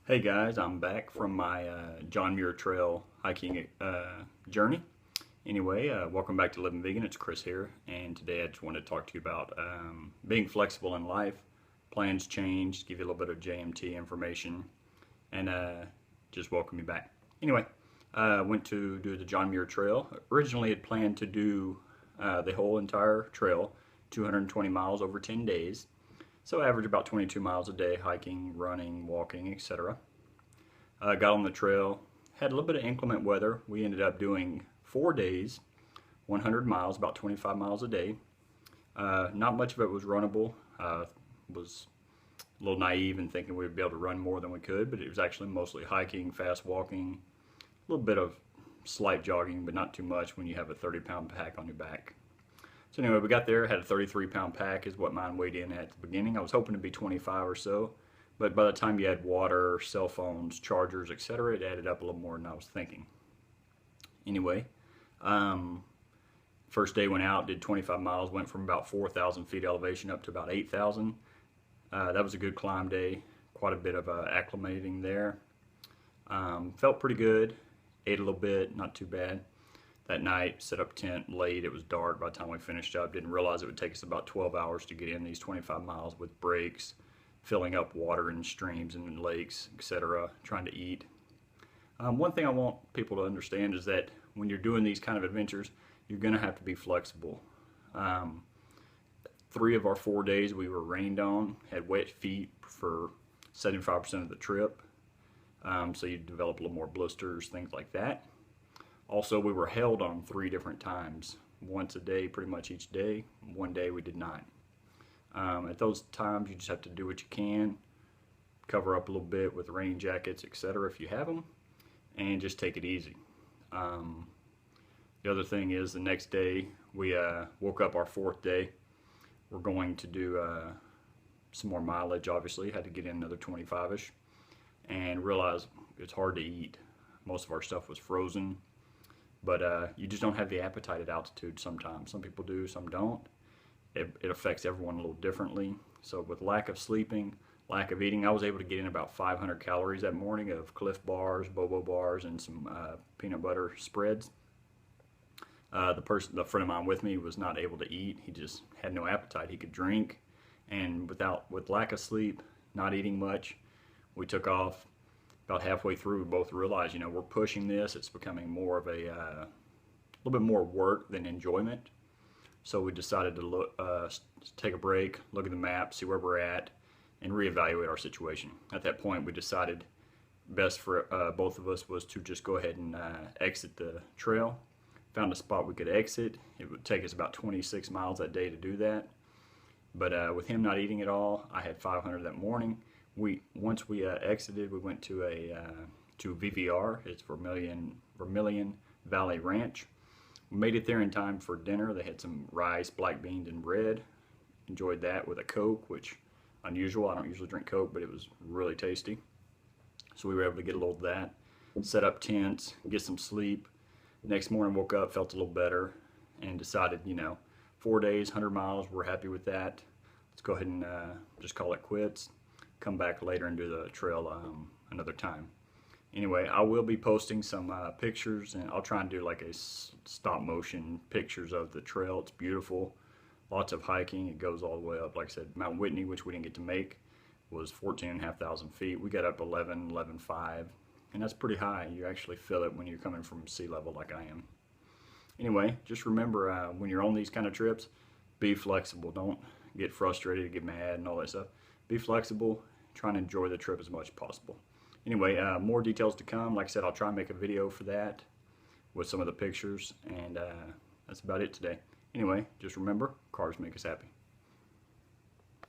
Hey guys, I'm back from my John Muir Trail hiking journey. Anyway, welcome back to Living Vegan. It's Chris here, and today I just wanted to talk to you about being flexible in life. Plans change, give you a little bit of JMT information, and just welcome you back. Anyway, went to do the John Muir Trail. Originally, had planned to do the whole entire trail, 220 miles over 10 days. So I average about 22 miles a day, hiking, running, walking, etc. Got on the trail, had a little bit of inclement weather. We ended up doing 4 days, 100 miles, about 25 miles a day. Not much of it was runnable. Was a little naive in thinking we'd be able to run more than we could, but it was actually mostly hiking, fast walking, a little bit of slight jogging, but not too much when you have a 30-pound pack on your back. So anyway, we got there, had a 33-pound pack is what mine weighed in at the beginning. I was hoping to be 25 or so, but by the time you had water, cell phones, chargers, etc., it added up a little more than I was thinking. Anyway, first day went out, did 25 miles, went from about 4,000 feet elevation up to about 8,000. That was a good climb day, quite a bit of acclimating there. Felt pretty good, ate a little bit, not too bad. That night, set up tent late. It was dark by the time we finished up. Didn't realize it would take us about 12 hours to get in these 25 miles with breaks, filling up water in streams and in lakes, etc., trying to eat. One thing I want people to understand is that when you're doing these kind of adventures, you're going to have to be flexible. 3 of our 4 days we were rained on, had wet feet for 75% of the trip. So you develop a little more blisters, things like that. Also, we were held on 3 different times, once a day, pretty much each day. One day we did not. At those times, you just have to do what you can, cover up a little bit with rain jackets, etc., if you have them, and just take it easy. The other thing is, the next day, we woke up our 4th day. We're going to do some more mileage, obviously. Had to get in another 25-ish, and realized it's hard to eat. Most of our stuff was frozen. But you just don't have the appetite at altitude sometimes. Some people do, some don't. It affects everyone a little differently. So with lack of sleeping, lack of eating, I was able to get in about 500 calories that morning of Cliff bars, Bobo bars, and some peanut butter spreads. The friend of mine with me was not able to eat. He just had no appetite. He could drink, and with lack of sleep, not eating much, we took off. About halfway through, we both realized, we're pushing this. It's becoming more of a little bit more work than enjoyment. So we decided to take a break, look at the map, see where we're at, and reevaluate our situation. At that point, we decided best for both of us was to just go ahead and exit the trail. Found a spot we could exit. It would take us about 26 miles that day to do that. But with him not eating at all, I had 500 that morning. Once we exited, we went to to VVR. It's Vermilion Valley Ranch. We made it there in time for dinner. They had some rice, black beans, and bread. Enjoyed that with a Coke, which unusual. I don't usually drink Coke, but it was really tasty. So we were able to get a little of that. Set up tents, get some sleep. Next morning, woke up, felt a little better, and decided, 4 days, 100 miles. We're happy with that. Let's go ahead and just call it quits. Come back later and do the trail another time. Anyway, I will be posting some pictures, and I'll try and do like a stop motion pictures of the trail. It's beautiful, lots of hiking. It goes all the way up. Like I said, Mount Whitney, which we didn't get to make, was 14,500 feet. We got up 11,500, and that's pretty high. You actually feel it when you're coming from sea level like I am. Anyway, just remember when you're on these kind of trips, be flexible. Don't get frustrated, get mad, and all that stuff. Be flexible, try and enjoy the trip as much as possible. Anyway, more details to come. Like I said, I'll try and make a video for that with some of the pictures, and that's about it today. Anyway, just remember, cars make us happy.